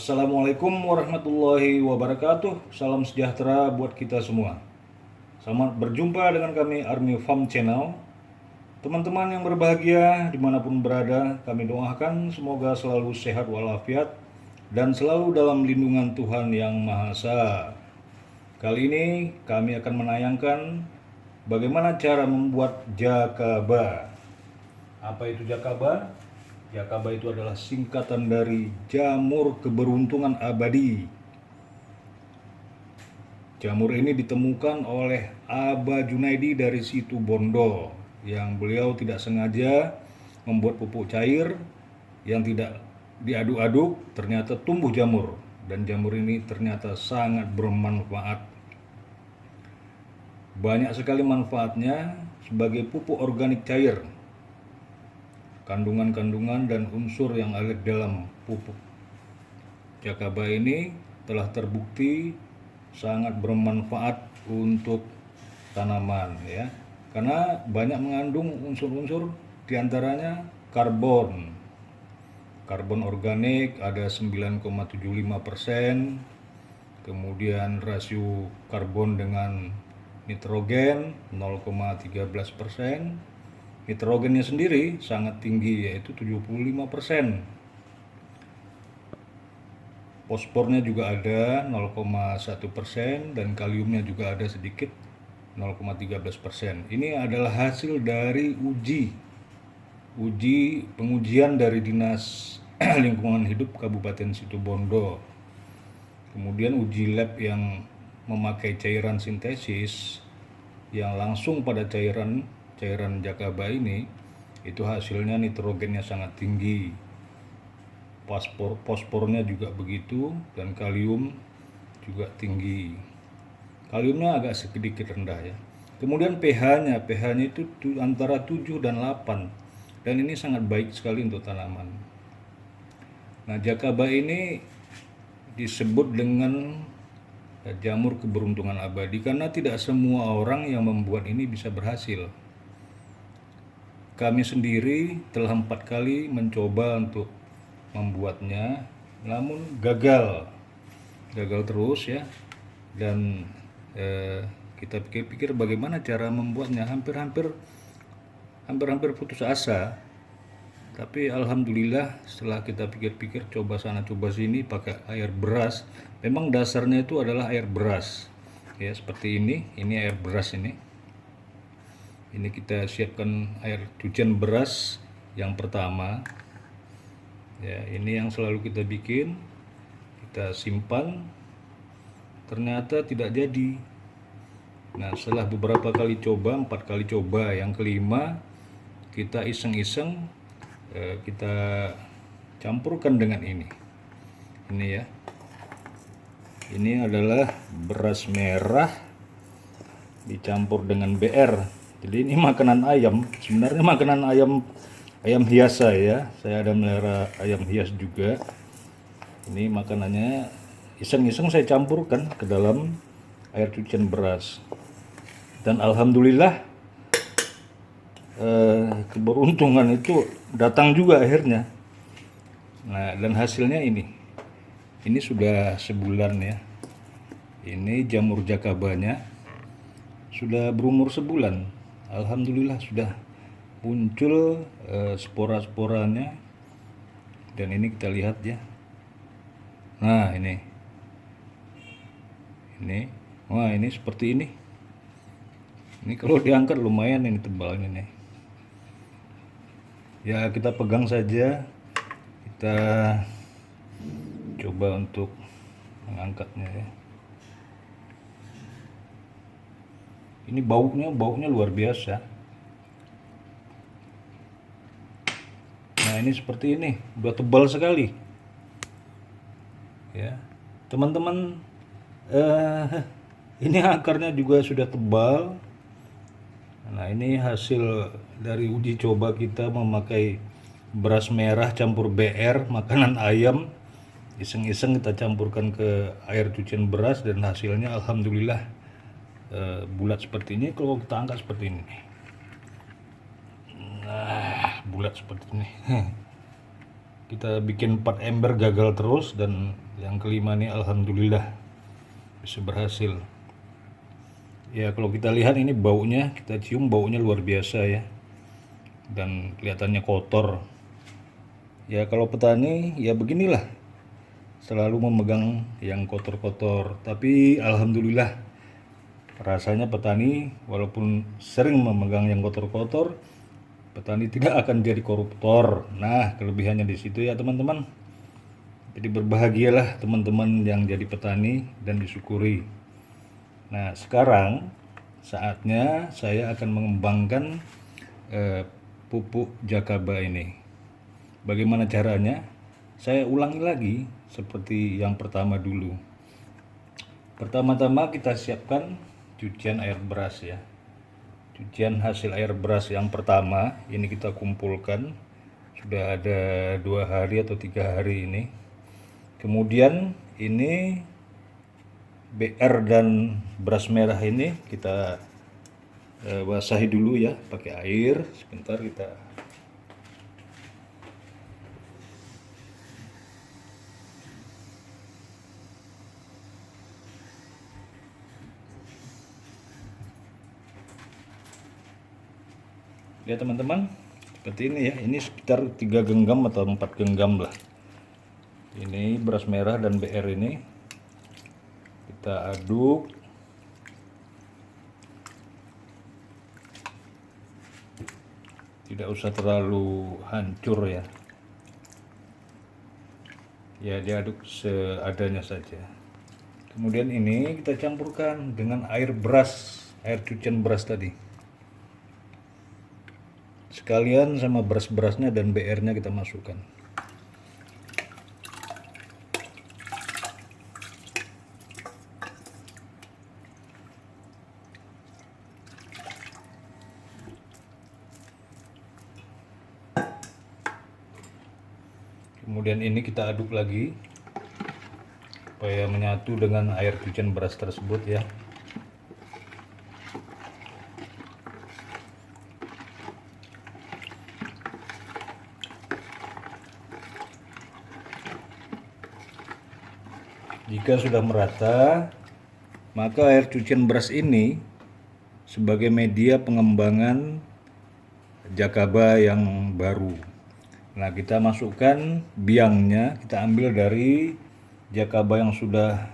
Assalamualaikum warahmatullahi wabarakatuh. Salam sejahtera buat kita semua. Selamat berjumpa dengan kami Army Farm Channel. Teman-teman yang berbahagia dimanapun berada, kami doakan semoga selalu sehat walafiat dan selalu dalam lindungan Tuhan Yang Maha Esa. Kali ini kami akan menayangkan bagaimana cara membuat jakaba. Apa itu jakaba? Jakaba itu adalah singkatan dari jamur keberuntungan abadi. Jamur ini ditemukan oleh Aba Junaidi dari Situ Bondo, yang beliau tidak sengaja membuat pupuk cair yang tidak diaduk-aduk, ternyata tumbuh jamur, dan jamur ini ternyata sangat bermanfaat. Banyak sekali manfaatnya sebagai pupuk organik cair. Kandungan-kandungan dan unsur yang ada dalam pupuk jakaba ini telah terbukti sangat bermanfaat untuk tanaman, ya, karena banyak mengandung unsur-unsur diantaranya karbon organik ada 9,75%, kemudian rasio karbon dengan nitrogen 0,13%. Nitrogennya sendiri sangat tinggi, yaitu 75%. Fosfornya juga ada 0,1% dan kaliumnya juga ada sedikit 0,13%. Ini adalah hasil dari pengujian dari Dinas Lingkungan Hidup Kabupaten Situbondo. Kemudian uji lab yang memakai cairan sintesis yang langsung pada cairan jakaba ini, itu hasilnya nitrogennya sangat tinggi, fosfornya juga begitu, dan kalium juga tinggi. Kaliumnya agak sedikit rendah, ya. Kemudian pH-nya itu antara 7 dan 8, dan ini sangat baik sekali untuk tanaman. Nah, jakaba ini disebut dengan jamur keberuntungan abadi karena tidak semua orang yang membuat ini bisa berhasil. Kami sendiri telah 4 kali mencoba untuk membuatnya, namun gagal terus, ya. Dan kita pikir-pikir bagaimana cara membuatnya, hampir putus asa. Tapi alhamdulillah setelah kita pikir-pikir, coba sana coba sini pakai air beras. Memang dasarnya itu adalah air beras, ya, seperti ini air beras ini. Ini kita siapkan air cucian beras yang pertama, ya. Ini yang selalu kita bikin, kita simpan, ternyata tidak jadi. Nah, setelah beberapa kali coba, 4 kali coba, yang kelima kita iseng-iseng, kita campurkan dengan ini, ya. Ini adalah beras merah dicampur dengan BR. Jadi ini makanan ayam, sebenarnya makanan ayam hias saya ada melihara ayam hias juga. Ini makanannya iseng-iseng saya campurkan ke dalam air cucian beras, dan alhamdulillah keberuntungan itu datang juga akhirnya. Nah, dan hasilnya ini sudah sebulan, ya. Ini jamur jakabanya sudah berumur sebulan. Alhamdulillah sudah muncul spora-sporanya, dan ini kita lihat, ya. Nah, ini wah, ini seperti ini. Ini kalau diangkat lumayan ini tebalnya nih. Ya, kita pegang saja, kita coba untuk mengangkatnya, ya. Ini baunya luar biasa. Nah, ini seperti ini, udah tebal sekali, ya, teman-teman. Ini akarnya juga sudah tebal. Nah, ini hasil dari uji coba kita memakai beras merah campur BR, makanan ayam. Iseng-iseng kita campurkan ke air cucian beras, dan hasilnya alhamdulillah bulat seperti ini. Kalau kita angkat seperti ini, nah, bulat seperti ini. kita bikin 4 ember gagal terus, dan yang kelima nih alhamdulillah bisa berhasil. Ya kalau kita lihat ini baunya, kita cium baunya luar biasa ya, dan kelihatannya kotor. Ya kalau petani ya beginilah, selalu memegang yang kotor-kotor. Tapi alhamdulillah rasanya petani walaupun sering memegang yang kotor-kotor, petani tidak akan jadi koruptor. Nah, kelebihannya di situ ya teman-teman. Jadi berbahagialah teman-teman yang jadi petani dan disyukuri. Nah, sekarang saatnya saya akan mengembangkan pupuk Jakaba ini. Bagaimana caranya? Saya ulangi lagi seperti yang pertama dulu. Pertama-tama kita siapkan cucian air beras ya. Cucian hasil air beras yang pertama ini kita kumpulkan, sudah ada 2 hari atau 3 hari ini. Kemudian ini BR dan beras merah ini kita basahi dulu ya pakai air. Sebentar kita ya teman-teman, seperti ini ya. Ini sekitar 3 genggam atau 4 genggam lah. Ini beras merah dan BR ini kita aduk. Tidak usah terlalu hancur ya. Ya diaduk seadanya saja. Kemudian ini kita campurkan dengan air beras, air cucian beras tadi. Sekalian sama beras-berasnya dan BR-nya kita masukkan. Kemudian ini kita aduk lagi supaya menyatu dengan air cucian beras tersebut ya. Jika sudah merata, maka air cucian beras ini sebagai media pengembangan Jakaba yang baru. Nah, kita masukkan biangnya, kita ambil dari Jakaba yang sudah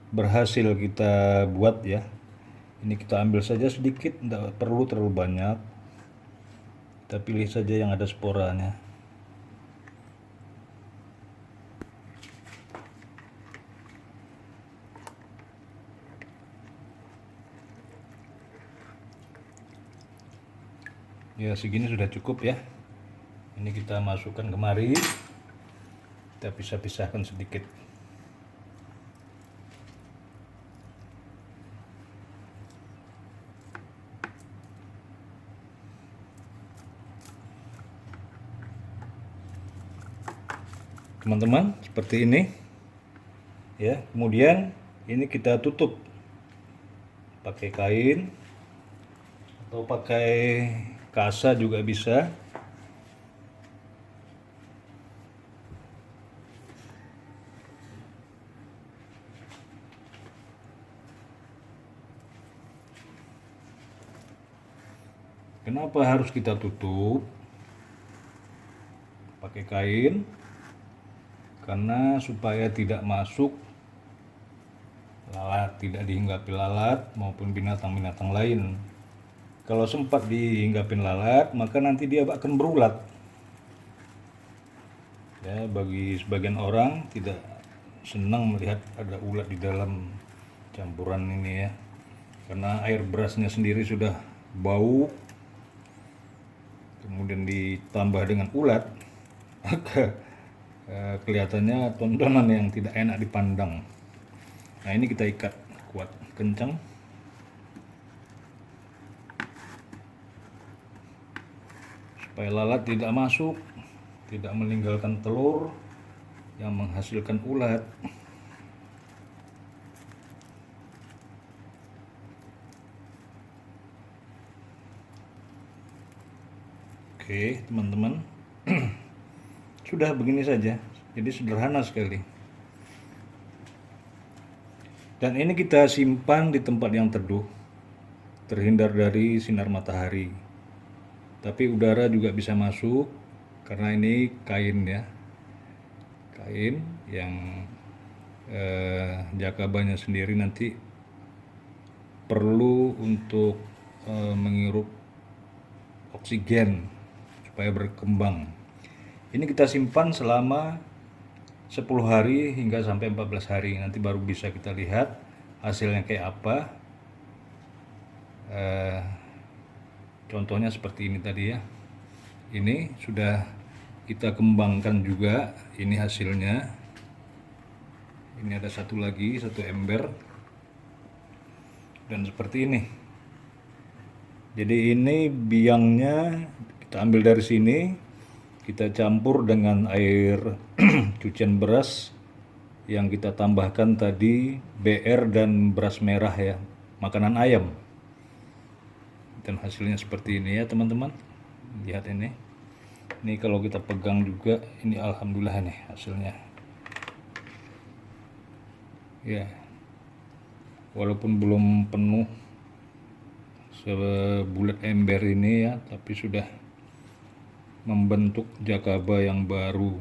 berhasil kita buat ya. Ini kita ambil saja sedikit, tidak perlu terlalu banyak. Kita pilih saja yang ada sporanya. Ya segini sudah cukup ya. Ini kita masukkan kemari, kita pisah-pisahkan sedikit. Teman-teman, seperti ini ya. Kemudian ini kita tutup pakai kain atau pakai kasa juga bisa. Kenapa harus kita tutup pakai kain? Karena supaya tidak masuk lalat, tidak dihinggapi lalat maupun binatang-binatang lain. Kalau sempat dihinggapin lalat, maka nanti dia akan berulat. Ya, bagi sebagian orang tidak senang melihat ada ulat di dalam campuran ini ya. Karena air berasnya sendiri sudah bau, kemudian ditambah dengan ulat, maka kelihatannya tontonan yang tidak enak dipandang. Nah, ini kita ikat kuat, kencang. Supaya lalat tidak masuk, tidak meninggalkan telur yang menghasilkan ulat. Oke, teman-teman. Sudah begini saja, jadi sederhana sekali. Dan ini kita simpan di tempat yang teduh, terhindar dari sinar matahari. Tapi udara juga bisa masuk karena ini kain ya, kain yang jakabanya sendiri nanti perlu untuk menghirup oksigen supaya berkembang. Ini kita simpan selama 10 hari hingga sampai 14 hari. Nanti baru bisa kita lihat hasilnya kayak apa. Contohnya seperti ini tadi ya. Ini sudah kita kembangkan juga. Ini hasilnya. Ini ada satu lagi, satu ember. Dan seperti ini. Jadi ini biangnya kita ambil dari sini. Kita campur dengan air cucian beras yang kita tambahkan tadi BR dan beras merah ya, makanan ayam. Dan hasilnya seperti ini ya teman-teman. Lihat ini. Ini kalau kita pegang juga, ini alhamdulillah nih hasilnya. Ya. Walaupun belum penuh sebulat ember ini ya, tapi sudah membentuk jakaba yang baru.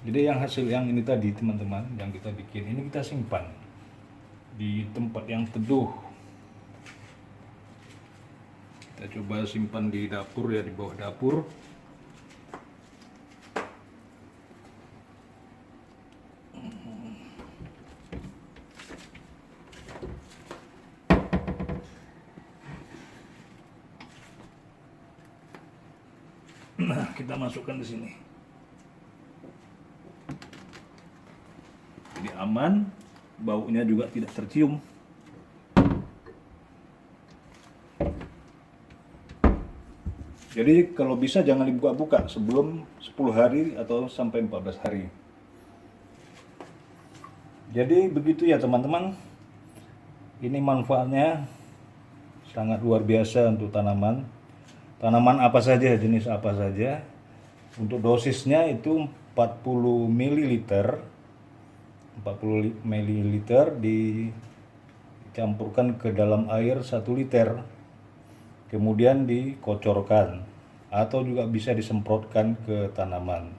Jadi yang hasil yang ini tadi teman-teman, yang kita bikin ini kita simpan di tempat yang teduh. Kita coba simpan di dapur ya, di bawah dapur. Nah, kita masukkan di sini. Jadi aman, baunya juga tidak tercium. Jadi kalau bisa jangan dibuka-buka sebelum 10 hari atau sampai 14 hari. Jadi begitu ya teman-teman. Ini manfaatnya sangat luar biasa untuk tanaman. Tanaman apa saja, jenis apa saja. Untuk dosisnya itu 40 ml. 40 ml dicampurkan ke dalam air 1 liter. Kemudian dikocorkan atau juga bisa disemprotkan ke tanaman.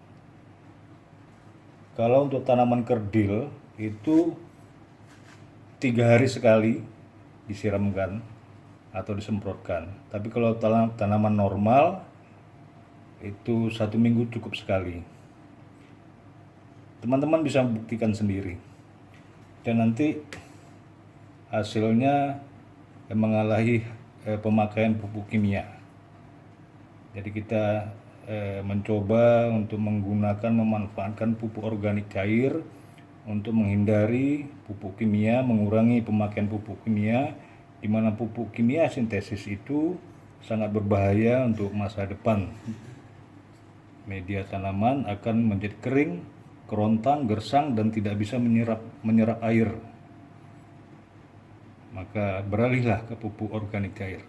Kalau untuk tanaman kerdil itu 3 hari sekali disiramkan atau disemprotkan. Tapi kalau tanaman normal itu 1 minggu cukup sekali. Teman-teman bisa buktikan sendiri. Dan nanti hasilnya mengalahi pemakaian pupuk kimia. Jadi kita mencoba untuk menggunakan, memanfaatkan pupuk organik cair untuk menghindari pupuk kimia, mengurangi pemakaian pupuk kimia, di mana pupuk kimia sintesis itu sangat berbahaya untuk masa depan. Media tanaman akan menjadi kering, kerontang, gersang, dan tidak bisa menyerap air. Maka beralihlah ke pupuk organik cair.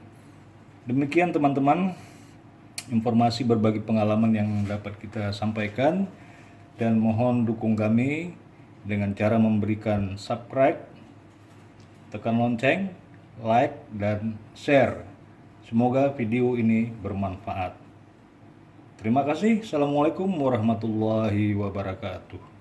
Demikian teman-teman, informasi berbagi pengalaman yang dapat kita sampaikan, dan mohon dukung kami dengan cara memberikan subscribe, tekan lonceng, like, dan share. Semoga video ini bermanfaat. Terima kasih. Assalamualaikum warahmatullahi wabarakatuh.